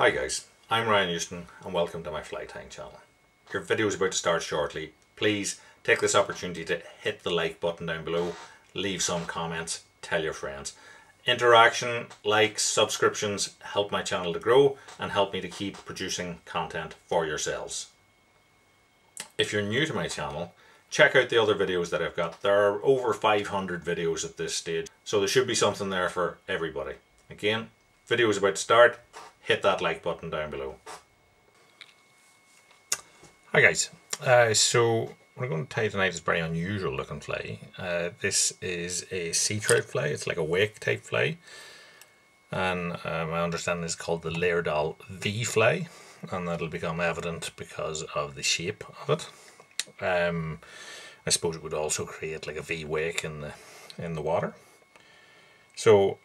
Hi guys, I'm Ryan Houston and welcome to my Fly Tying channel. Your video is about to start shortly. Please take this opportunity to hit the like button down below, leave some comments, tell your friends. Interaction, likes, subscriptions help my channel to grow and help me to keep producing content for yourselves. If you're new to my channel, check out the other videos that I've got. There are over 500 videos at this stage, so there should be something there for everybody. Again, video is about to start. Hit that like button down below. Hi guys, so we're going to tie tonight is a very unusual looking fly. This is a Seatrout fly. It's like a wake type fly, and I understand it's called the Laerdal V fly, and that'll become evident because of the shape of it. I suppose it would also create like a V wake in the water. So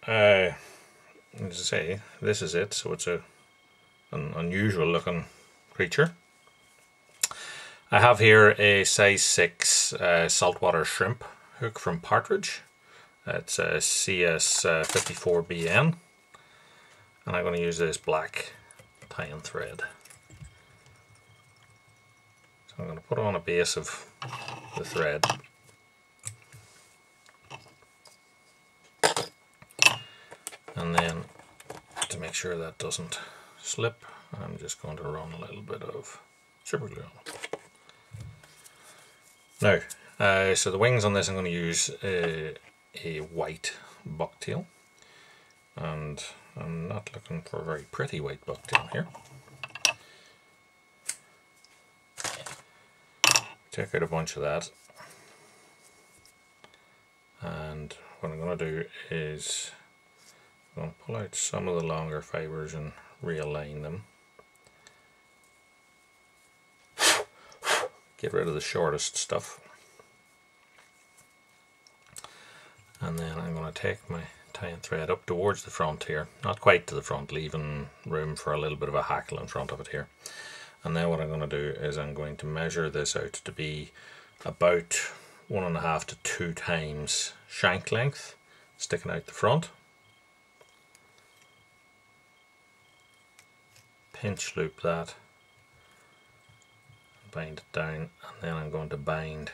as I say, this is it. So it's an unusual looking creature. I have here a size 6 saltwater shrimp hook from Partridge. It's a CS54BN, and I'm going to use this black tying thread. So I'm going to put on a base of the thread. And then, to make sure that doesn't slip, I'm just going to run a little bit of super glue on it. Now, so the wings on this, I'm going to use a white bucktail, and I'm not looking for a very pretty white bucktail here. Take out a bunch of that, and what I'm going to do is I'm going to pull out some of the longer fibers and realign them. Get rid of the shortest stuff. And then I'm going to take my tying thread up towards the front here. Not quite to the front, leaving room for a little bit of a hackle in front of it here. And then what I'm going to do is I'm going to measure this out to be about 1.5 to 2 times shank length sticking out the front. Pinch loop that, bind it down, and then I'm going to bind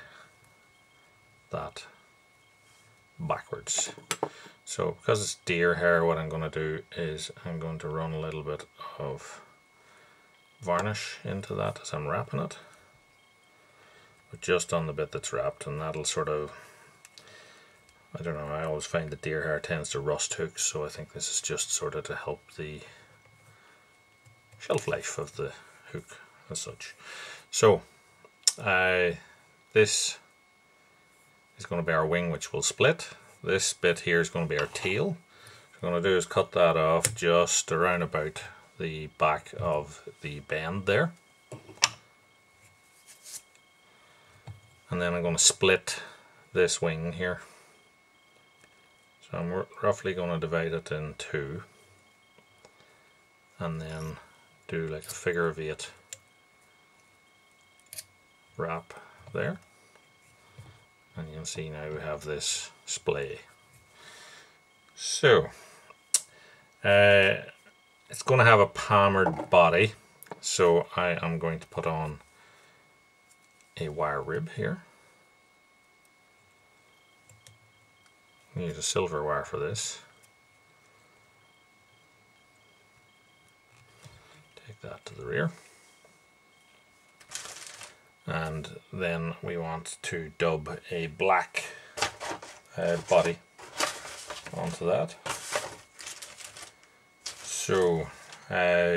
that backwards. So because it's deer hair, what I'm going to do is I'm going to run a little bit of varnish into that as I'm wrapping it, but just on the bit that's wrapped, and that'll sort of, I don't know, I always find that deer hair tends to rust hooks, so I think this is just sort of to help the shelf life of the hook as such. So this is going to be our wing, which will split. This bit here is going to be our tail. What we're going to do is cut that off just around about the back of the bend there, and then I'm going to split this wing here. So I'm roughly going to divide it in two, and then do like a figure of 8 wrap there, and you can see now we have this splay. So it's going to have a palmered body, so I am going to put on a wire rib here. I'll use a silver wire for this. Take that to the rear, and then we want to dub a black body onto that. So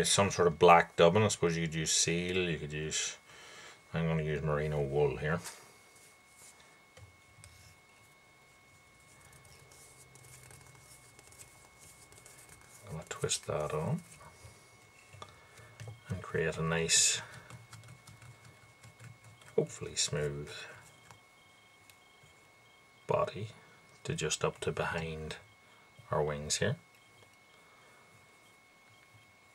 some sort of black dubbing. I suppose you could use seal, you could use, I'm going to use merino wool here. I'm going to twist that on and create a nice, hopefully smooth body to just up to behind our wings here.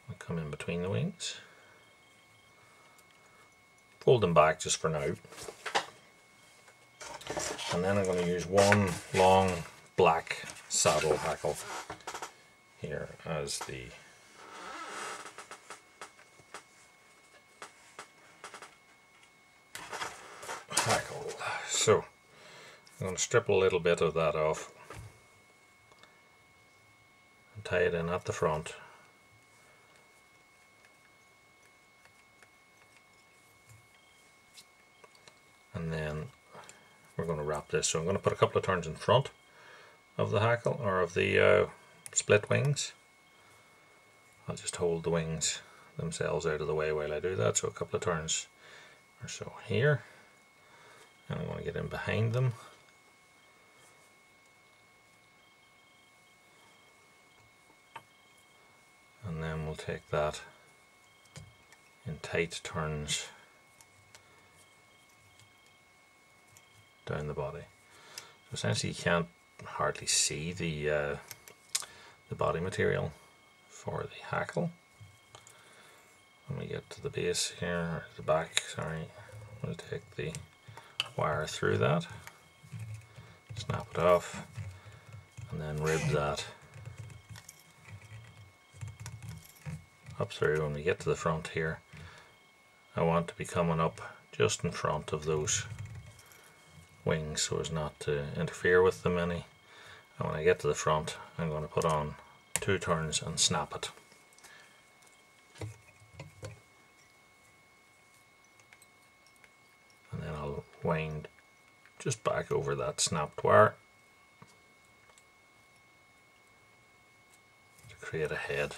I come in between the wings, fold them back just for now, and then I'm going to use one long black saddle hackle here as the So I'm going to strip a little bit of that off and tie it in at the front. And then we're going to wrap this. So I'm going to put a couple of turns in front of the hackle, or of the split wings. I'll just hold the wings themselves out of the way while I do that. So a couple of turns or so here, and I'm going to get in behind them. And then we'll take that in tight turns down the body. So essentially you can't hardly see the body material for the hackle. When we get to the base here, or the back, sorry, we'll take the wire through that, snap it off, and then rib that up through. When we get to the front here, I want to be coming up just in front of those wings so as not to interfere with them any. And when I get to the front, I'm going to put on 2 turns and snap it. And then I'll wind just back over that snapped wire to create a head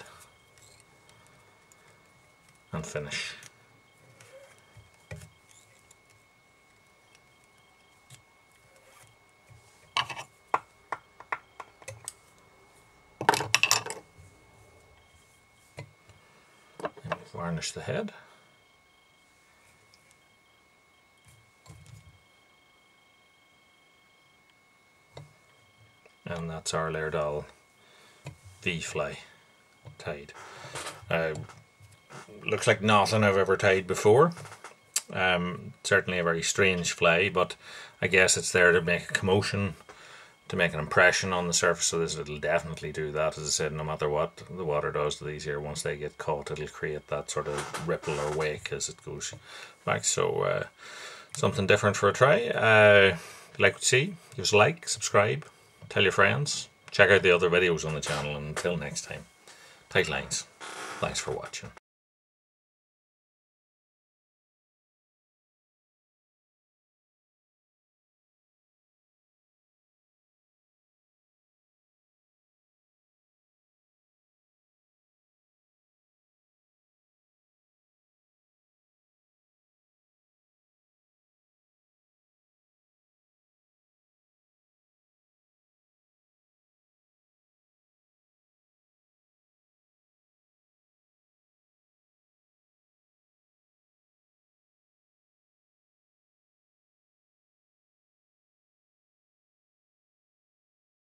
and finish. And varnish the head. And that's our Laerdal V-fly tied. Looks like nothing I've ever tied before. Certainly a very strange fly, but I guess it's there to make a commotion, to make an impression on the surface of this. It'll definitely do that. As I said, no matter what the water does to these here, once they get caught, it'll create that sort of ripple or wake as it goes back. So something different for a try. If you'd like to see, give us a like, subscribe, tell your friends, check out the other videos on the channel, and until next time, tight lines. Thanks for watching.